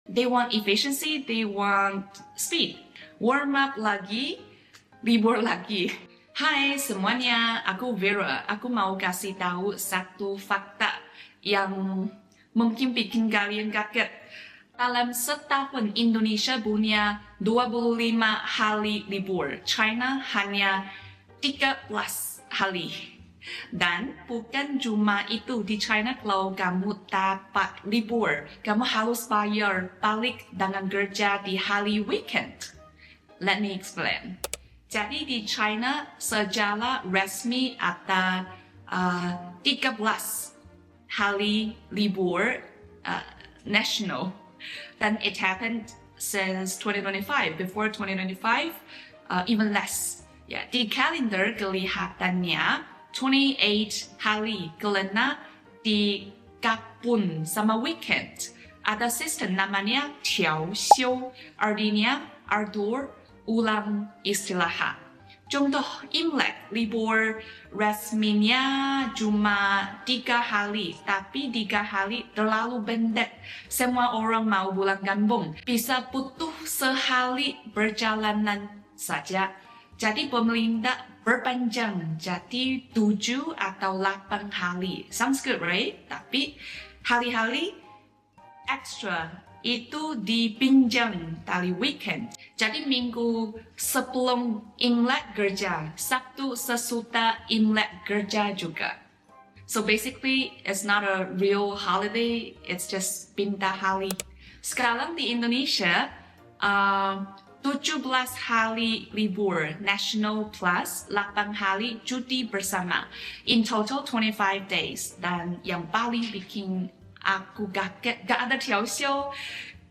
They want efficiency, they want speed. Warm up lagi, libur lagi. Hai semuanya, aku Vera. Aku mau kasih tahu satu fakta yang mungkin bikin kalian kaget. Dalam setahun Indonesia punya 25 hari libur. China hanya 13 hari. Dan bukan cuma itu, di China kalau kamu dapat libur, kamu harus bayar balik dengan kerja di hari weekend. Let me explain. Jadi di China secara resmi ada 13 hari libur national. Dan it happened since 2025. Before 2025, even less. Ya, di kalender kelihatannya 28 hari karena digabung sama weekend. Ada sistem namanya 调休, artinya atur ulang istirahat. Contoh Imlek, libur resminya cuma 3 hari, tapi 3 hari terlalu pendek. Semua orang mau pulang kampung, bisa butuh sehari perjalanan saja. Jadi pemerintah berpanjang jadi 7 atau 8 hari. Sounds good, right? Tapi hari-hari extra itu dipinjam dari weekend. Jadi minggu sebelum Imlek kerja, Sabtu sesudah Imlek kerja juga. So basically, it's not a real holiday, it's just pindah hari. Sekarang di Indonesia, 17 hari libur national plus 8 hari cuti bersama. In total 25 days. Dan yang paling bikin aku kaget, gak ada 调休.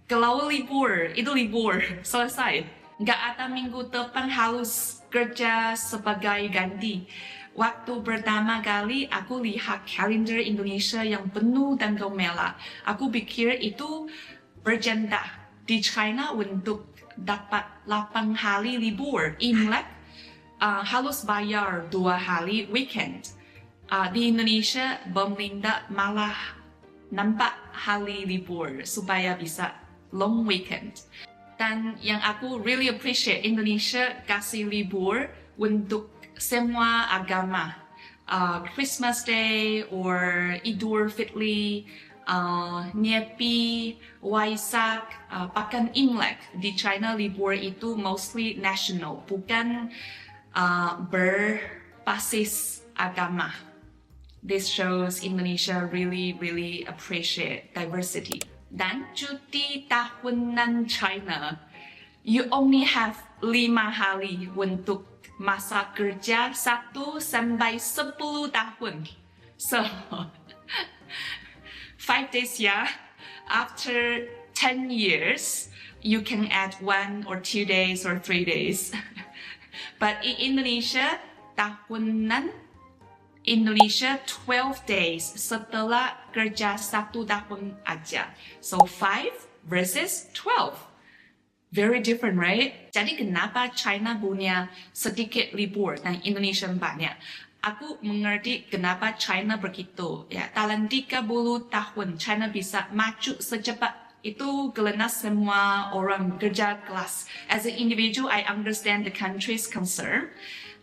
Kalau libur, itu libur, selesai. Gak ada minggu depan harus kerja sebagai ganti. Waktu pertama kali aku lihat kalender Indonesia yang penuh dan gemerlap, aku pikir itu bercanda. Di China untuk dapat 8 hari libur Imlek harus bayar 2 hari weekend. Di Indonesia pemerintah malah nampak hari libur supaya bisa long weekend. Dan yang aku really appreciate, Indonesia kasih libur untuk semua agama. Christmas Day or Idul Fitri, Nyepi, Waisak, bahkan Imlek. Di China libur itu mostly national, bukan berbasis agama. This shows Indonesia really appreciate diversity. Dan cuti tahunan China, you only have 5 hari untuk masa kerja 1 sampai 10 tahun. So 5 days, yeah. After 10 years, you can add 1 or 2 days or 3 days. But in Indonesia, tahunan Indonesia 12 days setelah kerja 1 tahun aja. So 5 versus 12. Very different, right? Jadi kenapa China punya sedikit libur dan Indonesia banyak? Aku mengerti kenapa China begitu. Ya, dalam 30 tahun China bisa maju secepat itu karena semua orang kerja keras. As an individual, I understand the country's concern.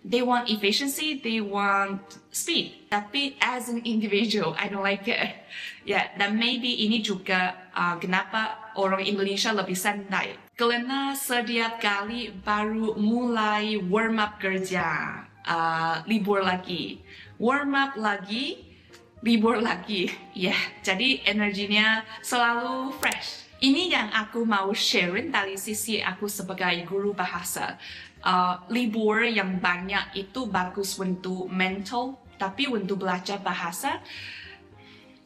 They want efficiency, they want speed. Tapi as an individual, I don't like it. Ya, dan maybe ini juga kenapa orang Indonesia lebih santai. Karena setiap kali baru mulai warm up kerja, libur lagi. Warm up lagi, libur lagi. Ya, jadi energinya selalu fresh. Ini yang aku mau sharing dari sisi aku sebagai guru bahasa. Libur yang banyak itu bagus untuk mental, tapi untuk belajar bahasa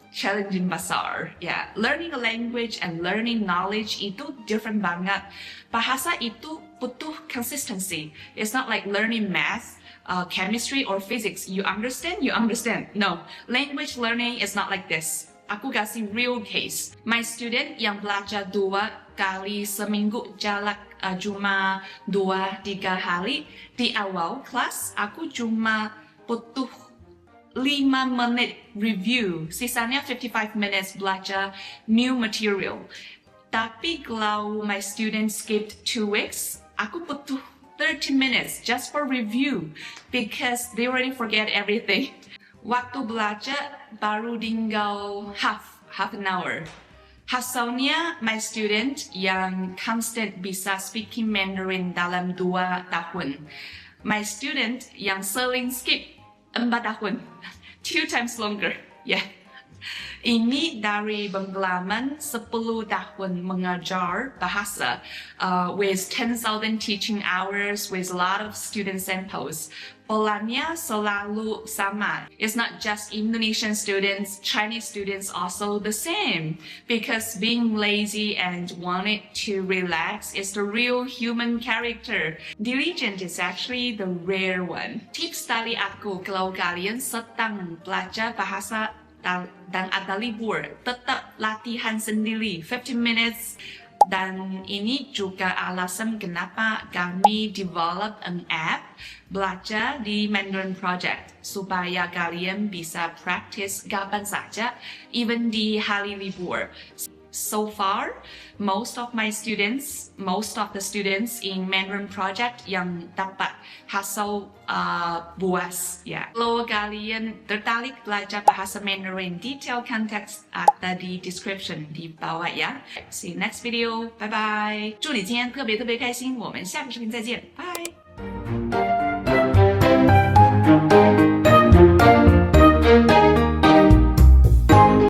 challenging besar. Ya, learning a language and learning knowledge itu different banget. Bahasa itu butuh consistency. It's not like learning math, chemistry or physics. You understand? No, language learning is not like this. Aku kasih real case. My student yang belajar 2 kali seminggu jarak cuma 2-3 hari. Di awal kelas, aku cuma butuh 5 menit review. Sisanya 55 minutes belajar new material. Tapi kalau my students skipped 2 weeks, aku butuh 30 minutes just for review because they already forget everything. Waktu belajar baru tinggal half an hour. Hasilnya, my student yang constant bisa speaking Mandarin dalam 2 tahun. My student yang sering skip 4 tahun. 2 times longer. Yeah. Ini dari pengalaman 10 tahun mengajar bahasa with 10,000 teaching hours, with a lot of student samples. Polanya selalu sama. It's not just Indonesian students, Chinese students also the same. Because being lazy and wanting to relax is the real human character. Diligent is actually the rare one. Tips dari aku kalau kalian sedang belajar bahasa dan ada libur, tetap latihan sendiri 15 minutes. Dan ini juga alasan kenapa kami develop an app belajar di Mandarin Project supaya kalian bisa practice kapan saja, even di hari libur. So far, most of the students in Mandarin Project yang dapat hasil puas. Ya. Kalau kalian tertarik belajar bahasa Mandarin, detail konteks ada di description di bawah ya. See you next video, bye bye. 祝你今天特别开心，我们下个视频再见，拜。